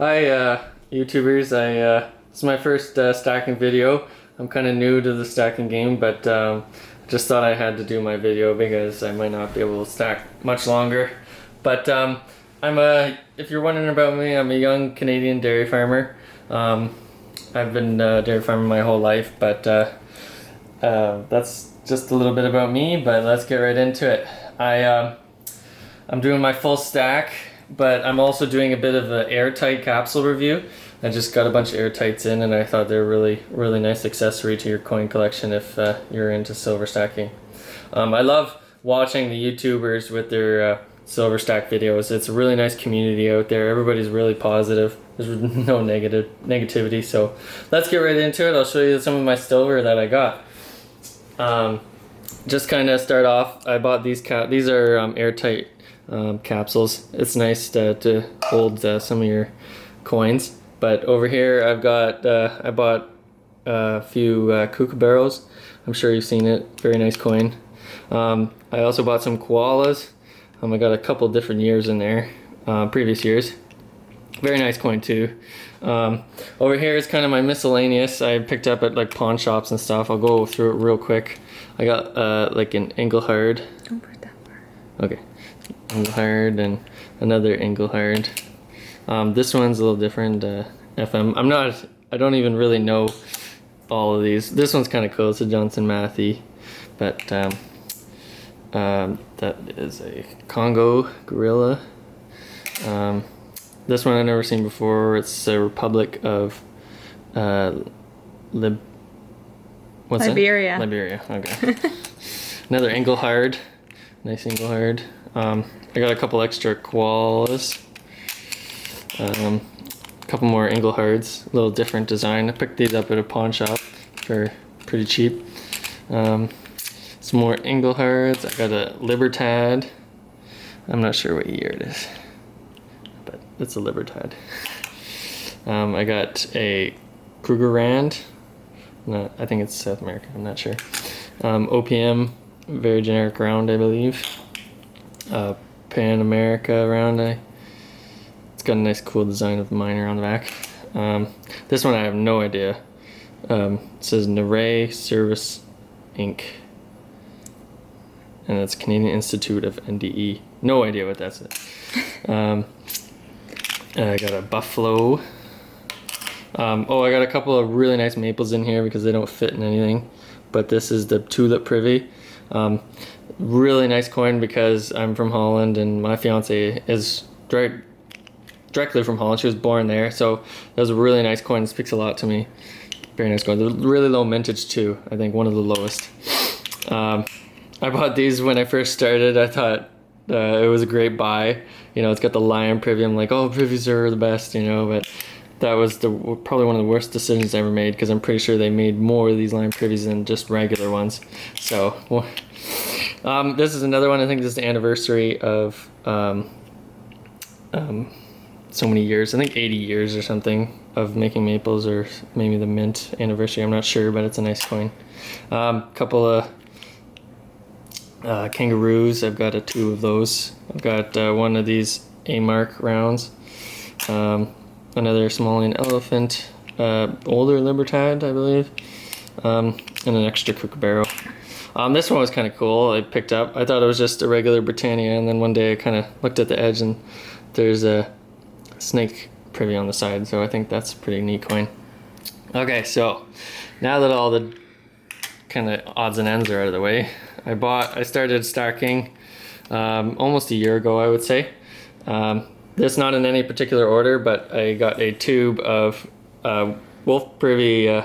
Hi, YouTubers. This is my first stacking video. I'm kind of new to the stacking game, but just thought I had to do my video because I might not be able to stack much longer. But if you're wondering about me, I'm a young Canadian dairy farmer. I've been dairy farming my whole life, but that's just a little bit about me. But let's get right into it. I'm doing my full stack, but I'm also doing a bit of an airtight capsule review. I just got a bunch of airtights in, and I thought they're really nice accessory to your coin collection if you're into silver stacking. I love watching the YouTubers with their silver stack videos. It's a really nice community out there. Everybody's really positive. There's no negativity. So let's get right into it. I'll show you some of my silver that I got. Just kind of start off, I bought these these are airtight capsules. It's nice to hold some of your coins. But over here I've got I bought a few kookaburras. I'm sure you've seen it. Very nice coin. I also bought some koalas. I got a couple different years in there, previous years. Very nice coin too. Over here is kind of my miscellaneous I picked up at like pawn shops and stuff. I'll go through it real quick. I got like an Engelhard. Don't put that far. Okay. Engelhard and another Engelhard. This one's a little different. FM. I don't even really know all of these. This one's kind of cool. It's a Johnson Matthey, but that is a Congo gorilla. This one I've never seen before. It's a Republic of Liberia. Liberia. Okay. Another Engelhard. Nice Engelhard. I got a couple extra koalas. A couple more Engelhards. A little different design. I picked these up at a pawn shop for pretty cheap. Some more Engelhards. I got a Libertad. I'm not sure what year it is, but it's a Libertad. I got a Krugerrand. No, I think it's South America. I'm not sure. OPM, very generic round, I believe. Pan America round. It's got a nice, cool design of the miner on the back. This one I have no idea. It says Naray Service Inc. And that's Canadian Institute of NDE. No idea what that's. I got a Buffalo. Oh, I got a couple of really nice maples in here because they don't fit in anything. But this is the tulip privy. Really nice coin because I'm from Holland and my fiance is directly from Holland. She was born there, so that was a really nice coin. It speaks a lot to me. Very nice coin. They're really low mintage too. I think one of the lowest. I bought these when I first started. I thought it was a great buy. You know, it's got the lion privy. I'm like, oh, privies are the best, you know, but that was probably one of the worst decisions I ever made because I'm pretty sure they made more of these lion privies than just regular ones. So, this is another one. I think this is the anniversary of so many years. I think 80 years or something of making maples, or maybe the mint anniversary. I'm not sure, but it's a nice coin. Couple of kangaroos. I've got two of those. I've got one of these A-mark rounds. Another Somalian elephant. Older Libertad, I believe. And an extra kookaburra. This one was kind of cool. I picked up. I thought it was just a regular Britannia, and then one day I kind of looked at the edge and there's a snake privy on the side, so I think that's a pretty neat coin. Okay, so now that all the kind of odds and ends are out of the way, I started stacking almost a year ago, I would say. This not in any particular order, but I got a tube of Wolf Privy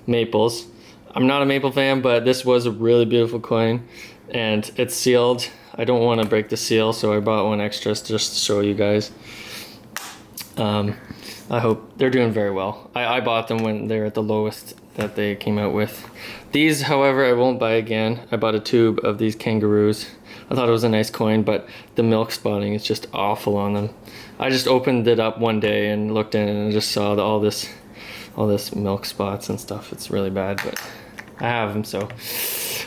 maples. I'm not a maple fan, but this was a really beautiful coin, and it's sealed. I don't want to break the seal, so I bought one extra just to show you guys. I hope they're doing very well. I bought them when they're at the lowest that they came out with. These, however, I won't buy again. I bought a tube of these kangaroos. I thought it was a nice coin, but the milk spotting is just awful on them. I just opened it up one day and looked in and I just saw all this milk spots and stuff. It's really bad, but I have them, so.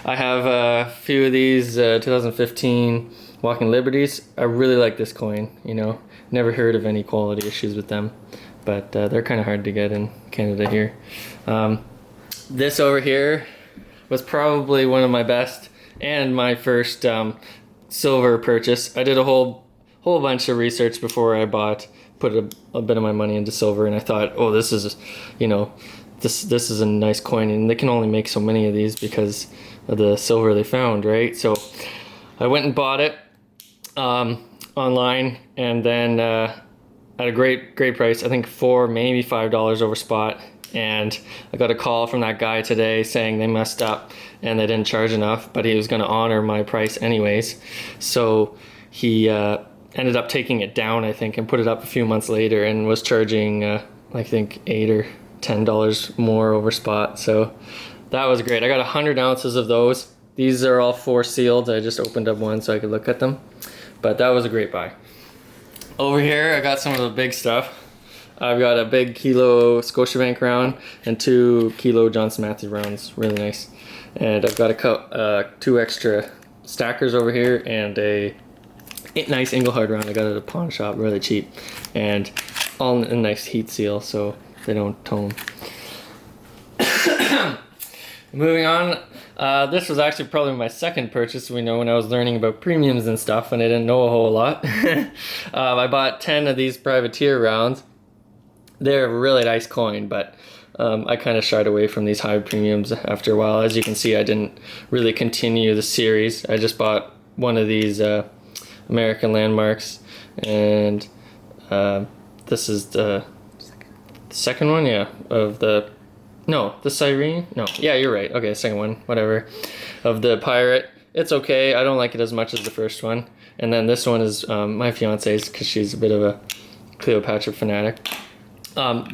I have a few of these 2015 Walking Liberties. I really like this coin, you know. Never heard of any quality issues with them. but they're kind of hard to get in Canada here. This over here was probably one of my best and my first silver purchase. I did a whole bunch of research before I put a bit of my money into silver, and I thought, oh, this is, you know, this is a nice coin, and they can only make so many of these because of the silver they found, right? So I went and bought it online, and then at a great price. I think maybe $5 over spot. And I got a call from that guy today saying they messed up and they didn't charge enough, but he was going to honor my price anyways. So he ended up taking it down, I think, and put it up a few months later, and was charging I think $8 or $10 more over spot. So that was great. I got 100 ounces of those. These are all 4 sealed. I just opened up one so I could look at them, but that was a great buy. Over here I got some of the big stuff. I've got a big kilo Scotiabank round and 2 kilo Johnson Matthey rounds, really nice. And I've got 2 extra stackers over here and a nice Engelhard round I got at a pawn shop, really cheap, and all in a nice heat seal so they don't tone. Moving on, this was actually probably my second purchase. We know when I was learning about premiums and stuff and I didn't know a whole lot. I bought 10 of these privateer rounds. They're a really nice coin, but I kind of shied away from these high premiums after a while. As you can see, I didn't really continue the series. I just bought one of these American landmarks, and this is the second one, yeah, of the Siren? No, yeah, you're right. Okay, second one, whatever. Of the pirate. It's okay. I don't like it as much as the first one. And then this one is my fiance's because she's a bit of a Cleopatra fanatic.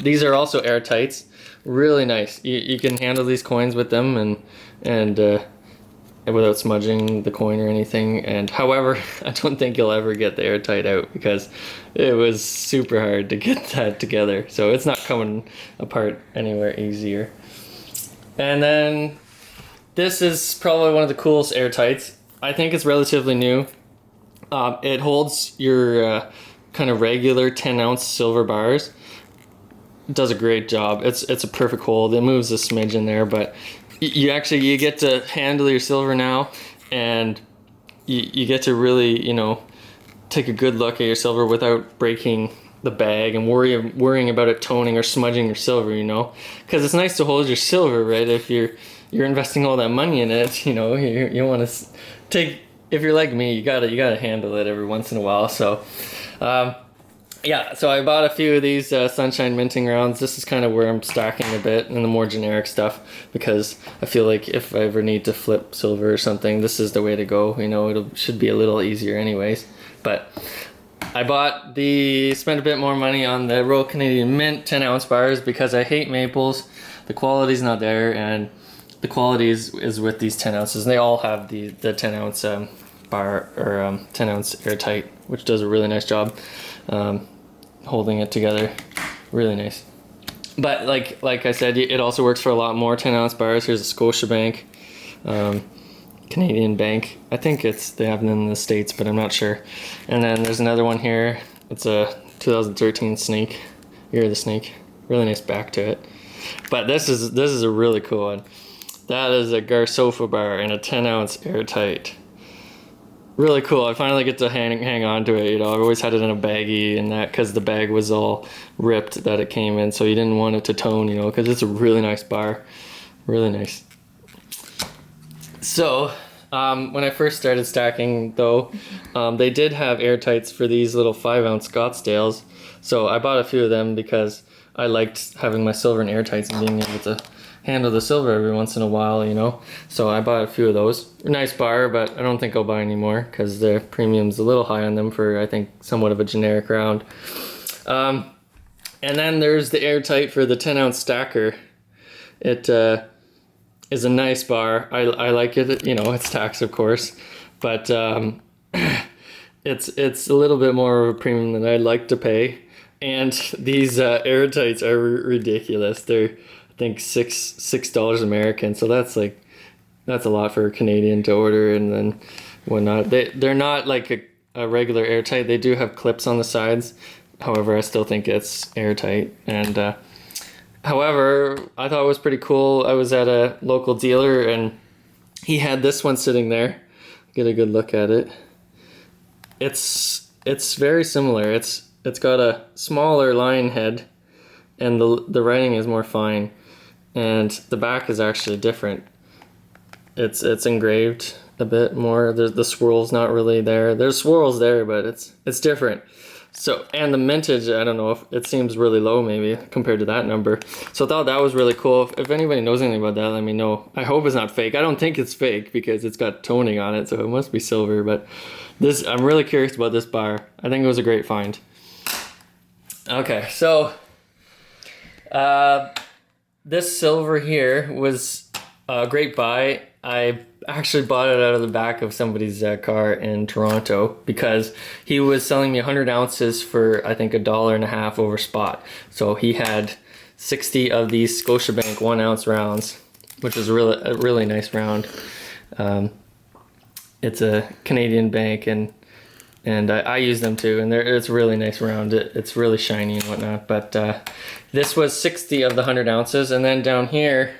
These are also airtights. Really nice. You can handle these coins with them and without smudging the coin or anything. And however, I don't think you'll ever get the airtight out because it was super hard to get that together. So it's not coming apart anywhere easier. And then this is probably one of the coolest airtights. I think it's relatively new. It holds your kind of regular 10-ounce silver bars. It does a great job. It's a perfect hold. It moves a smidge in there, but you get to handle your silver now, and you get to really, you know, take a good look at your silver without breaking the bag and worrying about it toning or smudging your silver, you know, because it's nice to hold your silver, right? If you're investing all that money in it, you know, you want to take. If you're like me, you gotta handle it every once in a while. So. Yeah, so I bought a few of these Sunshine Minting rounds. This is kind of where I'm stacking a bit in the more generic stuff, because I feel like if I ever need to flip silver or something, this is the way to go. You know, it should be a little easier anyways. But I spent a bit more money on the Royal Canadian Mint 10-ounce bars because I hate maples. The quality's not there, and the quality is with these 10 ounces. And they all have the 10-ounce bar or 10-ounce airtight, which does a really nice job. Holding it together, really nice. But like I said, it also works for a lot more 10-ounce bars. Here's a Scotiabank, Canadian bank. I think they have them in the States, but I'm not sure. And then there's another one here. It's a 2013 snake. Year of the snake. Really nice back to it. But this is a really cool one. That is a Garsofa bar and a 10-ounce airtight. Really cool. I finally get to hang on to it. You know, I've always had it in a baggie and that because the bag was all ripped that it came in, so you didn't want it to tone, you know, because it's a really nice bar. Really nice. So, when I first started stacking, though, they did have airtights for these little 5-ounce Scottsdales. So I bought a few of them because I liked having my silver in airtights and being able to handle the silver every once in a while, you know. So I bought a few of those. Nice bar, but I don't think I'll buy any more because the premium's a little high on them for, I think, somewhat of a generic round. And then there's the airtight for the 10-ounce stacker. It is a nice bar. I like it. You know, it's tax, of course, but it's a little bit more of a premium than I'd like to pay. And these airtights are ridiculous. They're, I think, $6 American. So that's a lot for a Canadian to order and then whatnot. They're not like a regular airtight. They do have clips on the sides, However, I still think it's airtight. And however, I thought it was pretty cool. I was at a local dealer and he had this one sitting there. Get a good look at it. It's very similar. It's got a smaller line head, and the writing is more fine, and the back is actually different. It's engraved a bit more. The swirl's not really there. There's swirls there, but it's different. So, and the mintage, I don't know, if it seems really low maybe compared to that number. So I thought that was really cool. If anybody knows anything about that, let me know. I hope it's not fake. I don't think it's fake because it's got toning on it, so it must be silver. But this, I'm really curious about this bar. I think it was a great find. Okay, so this silver here was a great buy. I actually bought it out of the back of somebody's car in Toronto because he was selling me 100 ounces for I think $1.50 over spot. So he had 60 of these Scotiabank 1 ounce rounds, which is a really nice round. It's a Canadian bank, and I use them too, and it's a really nice round. It's really shiny and whatnot. But this was 60 of the 100 ounces, and then down here,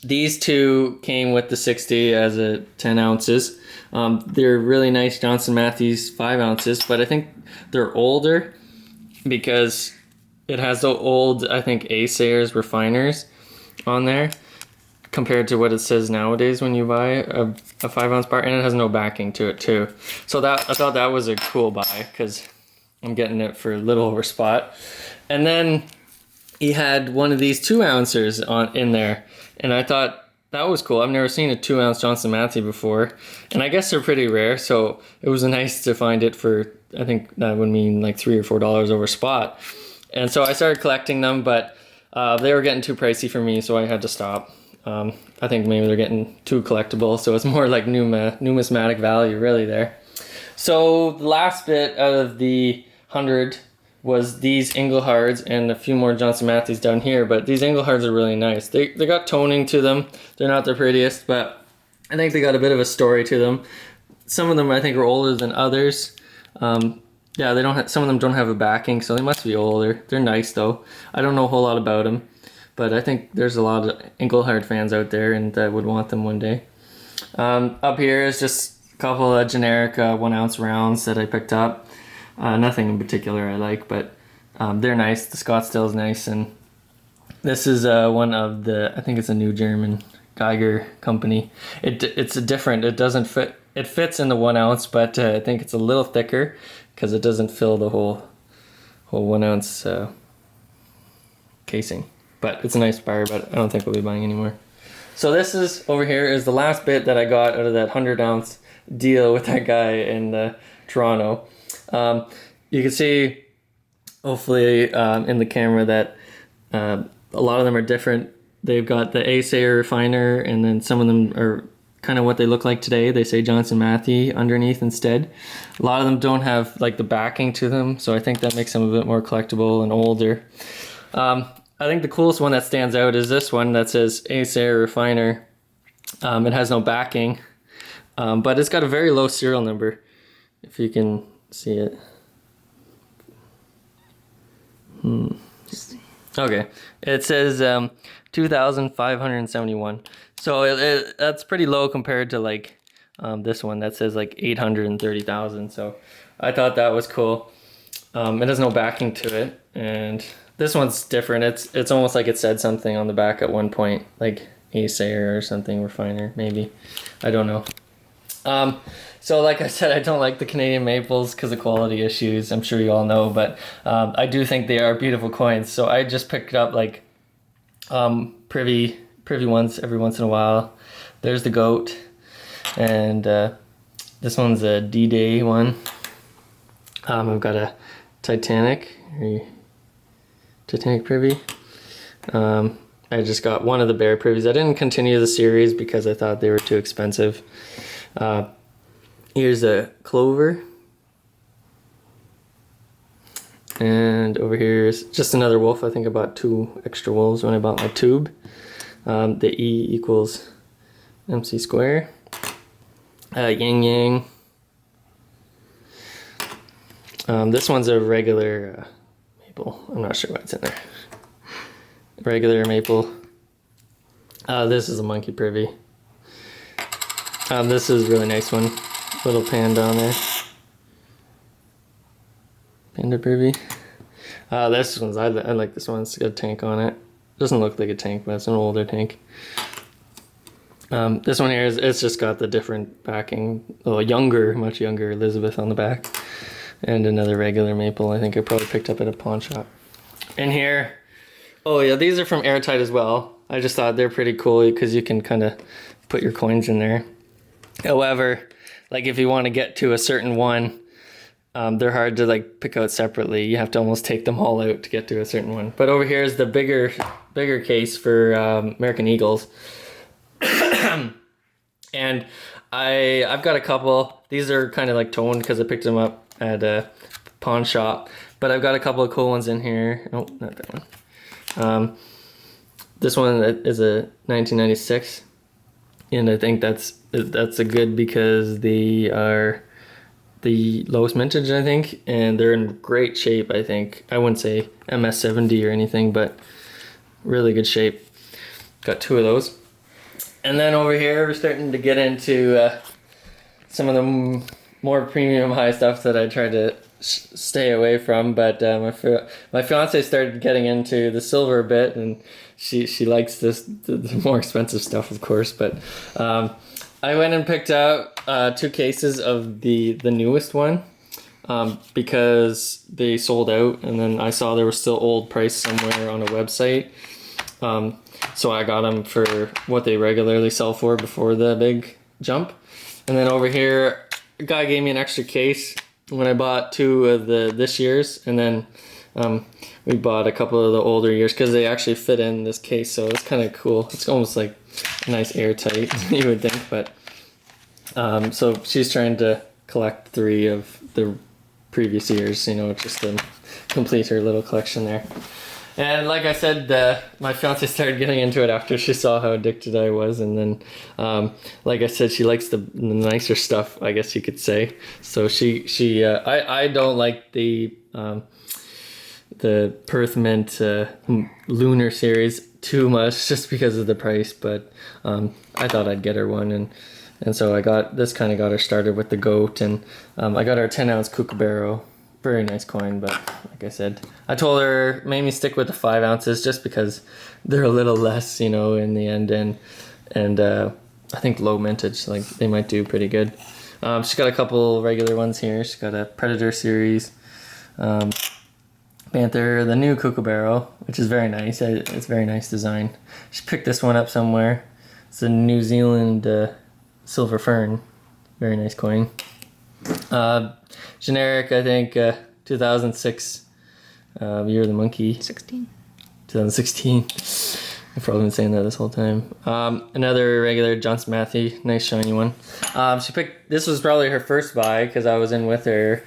these two came with the 60 as a 10 ounces. They're really nice Johnson Matthey's 5 ounces, but I think they're older because it has the old, I think, Sayers refiners on there compared to what it says nowadays when you buy a 5 ounce bar, and it has no backing to it too. So I thought that was a cool buy because I'm getting it for a little over spot. And then he had one of these 2 ounces in there, and I thought that was cool. I've never seen a 2 ounce Johnson Matthey before, and I guess they're pretty rare, so it was nice to find it for, I think that would mean like $3 or $4 over spot. And so I started collecting them, but they were getting too pricey for me, so I had to stop. I think maybe they're getting too collectible, so it's more like numismatic value really there. So the last bit out of the 100 was these Englehards and a few more Johnson Mattheys down here, but these Englehards are really nice. They got toning to them. They're not the prettiest, but I think they got a bit of a story to them. Some of them I think are older than others. Yeah, they don't have, some of them don't have a backing, so they must be older. They're nice though. I don't know a whole lot about them, but I think there's a lot of Englehard fans out there and that would want them one day. Up here is just a couple of generic 1 ounce rounds that I picked up. Nothing in particular I like, but they're nice. The Scottsdale is nice, and this is one of the, I think it's a new German Geiger company. It's a different, it doesn't fit, it fits in the 1 ounce, but I think it's a little thicker because it doesn't fill the whole 1 ounce casing. But it's a nice bar, but I don't think we'll be buying anymore. So this is, over here is the last bit that I got out of that 100 ounce deal with that guy in Toronto. You can see, hopefully, in the camera that a lot of them are different. They've got the Sayer refiner, and then some of them are kind of what they look like today. They say Johnson Matthey underneath instead. A lot of them don't have like the backing to them, so I think that makes them a bit more collectible and older. I think the coolest one that stands out is this one that says Sayer refiner. It has no backing, but it's got a very low serial number, if you can see it. Okay, it says 2,571. So that's pretty low compared to like this one that says like 830,000. So I thought that was cool. It has no backing to it, and this one's different. It's almost like it said something on the back at one point, like Sayer or something, refiner maybe. I don't know. So like I said, I don't like the Canadian maples because of quality issues. I'm sure you all know, but I do think they are beautiful coins. So I just picked up like privy ones every once in a while. There's the goat, and this one's a D-Day one. I've got a Titanic privy. I just got one of the bear privies. I didn't continue the series because I thought they were too expensive. Here's a clover, and over here is just another wolf. I think I bought 2 extra wolves when I bought my tube. The E equals MC square. Yin Yang. This one's a regular maple. I'm not sure what's in there. Regular maple. This is a monkey privy. This is a really nice one. Little panda on there. Panda privy. This one's, I like this one. It's got a tank on it. Doesn't look like a tank, but it's an older tank. This one here it's just got the different backing. Oh, younger, much younger Elizabeth on the back. And another regular maple. I think I probably picked up at a pawn shop. In here, oh yeah, these are from Airtight as well. I just thought they're pretty cool because you can kind of put your coins in there. However, like if you want to get to a certain one, they're hard to like pick out separately. You have to almost take them all out to get to a certain one. But over here is the bigger case for American Eagles. And I've got a couple. These are kind of like toned because I picked them up at a pawn shop. But I've got a couple of cool ones in here. Oh, not that one. This one is a 1996. And I think that's a good because they are the lowest mintage, I think, and they're in great shape, I think. I wouldn't say MS70 or anything, but really good shape. Got two of those. And then over here, we're starting to get into some of the more premium high stuff that I try to stay away from, but my fiance started getting into the silver a bit, and she likes the more expensive stuff, of course, but I went and picked out 2 cases of the newest one because they sold out, and then I saw there was still old price somewhere on a website. So I got them for what they regularly sell for before the big jump. And then over here, a guy gave me an extra case when I bought 2 of this year's, and then we bought a couple of the older years because they actually fit in this case, so it's kind of cool. It's almost like a nice airtight, you would think, but so she's trying to collect 3 of the previous years, you know, just to complete her little collection there. And like I said, my fiance started getting into it after she saw how addicted I was, and then, like I said, she likes the nicer stuff, I guess you could say. So I don't like the Perth Mint Lunar series too much, just because of the price. But I thought I'd get her one, and so I got this. Kind of got her started with the goat, and I got her 10-ounce Kookaburra. Very nice coin, but like I said, I told her made me stick with the 5 ounces just because they're a little less, you know, in the end, and I think low mintage, like they might do pretty good. She's got a couple regular ones here. She's got a Predator series, Panther, the new Kookaburra, which is very nice. It's a very nice design. She picked this one up somewhere. It's a New Zealand silver fern, very nice coin. Generic, I think, 2006, Year of the Monkey. 2016. I've probably been saying that this whole time. Another regular Johnson Matthey, nice shiny one. She picked, this was probably her first buy because I was in with her,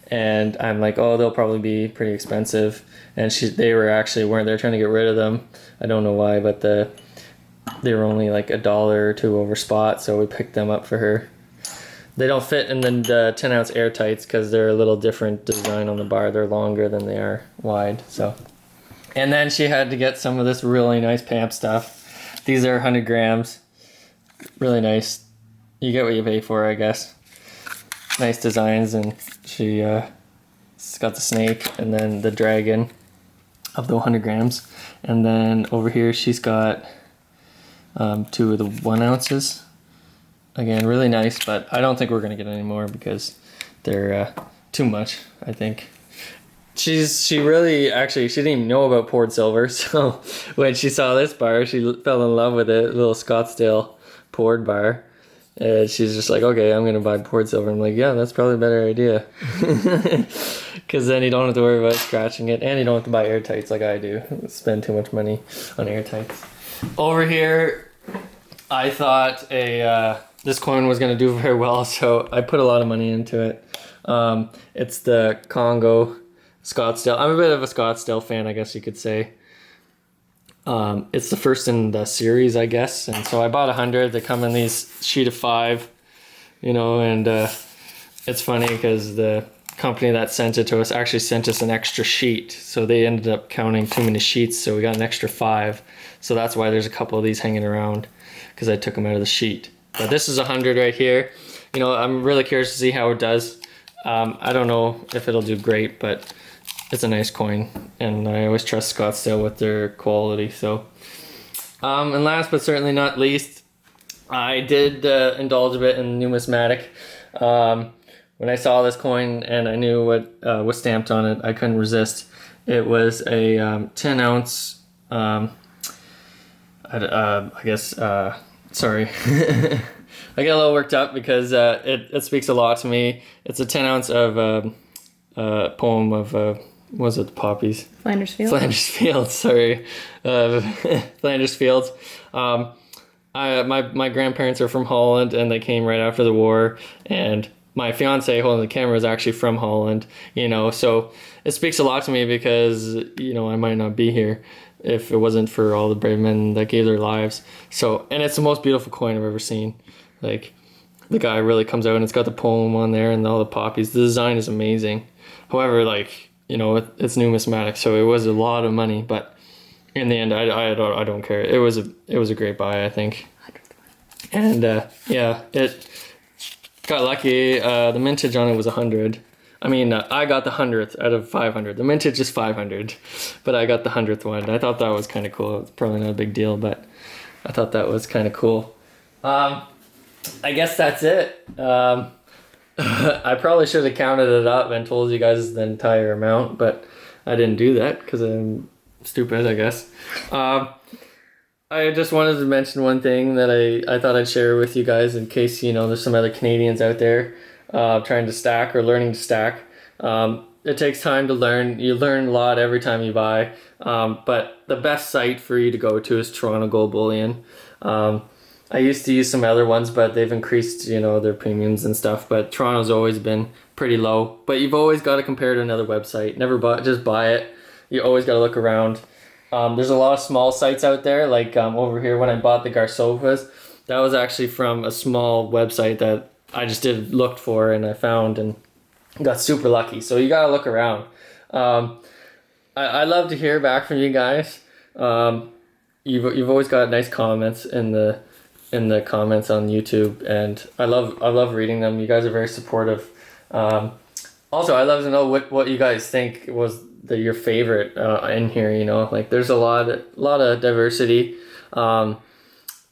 and I'm like, oh, they'll probably be pretty expensive. And they weren't, they're trying to get rid of them. I don't know why, but they were only like $1 or $2 over spot, so we picked them up for her. They don't fit in the 10-ounce airtights because they're a little different design on the bar. They're longer than they are wide. So, and then she had to get some of this really nice PAMP stuff. These are 100 grams. Really nice. You get what you pay for, I guess. Nice designs, and she's got the snake and then the dragon of the 100 grams. And then over here she's got 2 of the 1 ounces. Again, really nice, but I don't think we're going to get any more because they're too much, I think. She didn't even know about poured silver, so when she saw this bar, she fell in love with it, a little Scottsdale poured bar. And she's just like, okay, I'm going to buy poured silver. I'm like, yeah, that's probably a better idea. Because then you don't have to worry about scratching it, and you don't have to buy airtights like I do. Spend too much money on airtights. Over here, I thought this coin was going to do very well, so I put a lot of money into it. It's the Congo Scottsdale. I'm a bit of a Scottsdale fan, I guess you could say. It's the first in the series, I guess, and so I bought 100. They come in these sheet of 5, you know, and it's funny because the company that sent it to us actually sent us an extra sheet. So they ended up counting too many sheets, so we got an extra 5. So that's why there's a couple of these hanging around, because I took them out of the sheet. But this is 100 right here. You know, I'm really curious to see how it does. I don't know if it'll do great, but it's a nice coin, and I always trust Scottsdale with their quality. So, and last but certainly not least, I did indulge a bit in Numismatic. When I saw this coin and I knew what was stamped on it, I couldn't resist. It was a 10 ounce, I guess, sorry. I get a little worked up because it speaks a lot to me. It's a 10 ounce of poem of, was it the poppies? Flanders Fields. Flanders Fields, sorry. Flanders Fields. My grandparents are from Holland, and they came right after the war, and my fiance holding the camera is actually from Holland, you know, so it speaks a lot to me because, you know, I might not be here if it wasn't for all the brave men that gave their lives. So, and it's the most beautiful coin I've ever seen. Like, the guy really comes out and it's got the poem on there and all the poppies. The design is amazing. However, like, you know, it's numismatic, so it was a lot of money, but in the end, I don't care. It was a great buy, I think. And yeah, it got lucky. The mintage on it was 100. I mean, I got the 100th out of 500. The mintage is 500, but I got the 100th one. I thought that was kind of cool. It's probably not a big deal, but I thought that was kind of cool. I guess that's it. I probably should have counted it up and told you guys the entire amount, but I didn't do that because I'm stupid, I guess. I just wanted to mention one thing that I thought I'd share with you guys in case, you know, there's some other Canadians out there trying to stack or learning to stack. It takes time to learn. You learn a lot every time you buy, but the best site for you to go to is Toronto Gold Bullion. I used to use some other ones, but they've increased, you know, their premiums and stuff, but Toronto's always been pretty low. But you've always got to compare to another website. Never just buy it. You always got to look around. There's a lot of small sites out there, like over here when I bought the Garsovas, that was actually from a small website that I just looked for and I found and got super lucky. So you got to look around. I love to hear back from you guys. You've always got nice comments in the comments on YouTube, and I love reading them. You guys are very supportive. Also, I love to know what you guys think was your favorite in here. You know, like there's a lot of diversity, but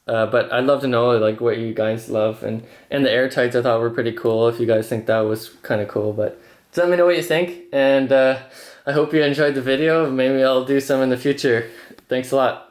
I'd love to know like what you guys love, and the airtights I thought were pretty cool. If you guys think that was kind of cool, but just let me know what you think, and I hope you enjoyed the video. Maybe I'll do some in the future. Thanks a lot.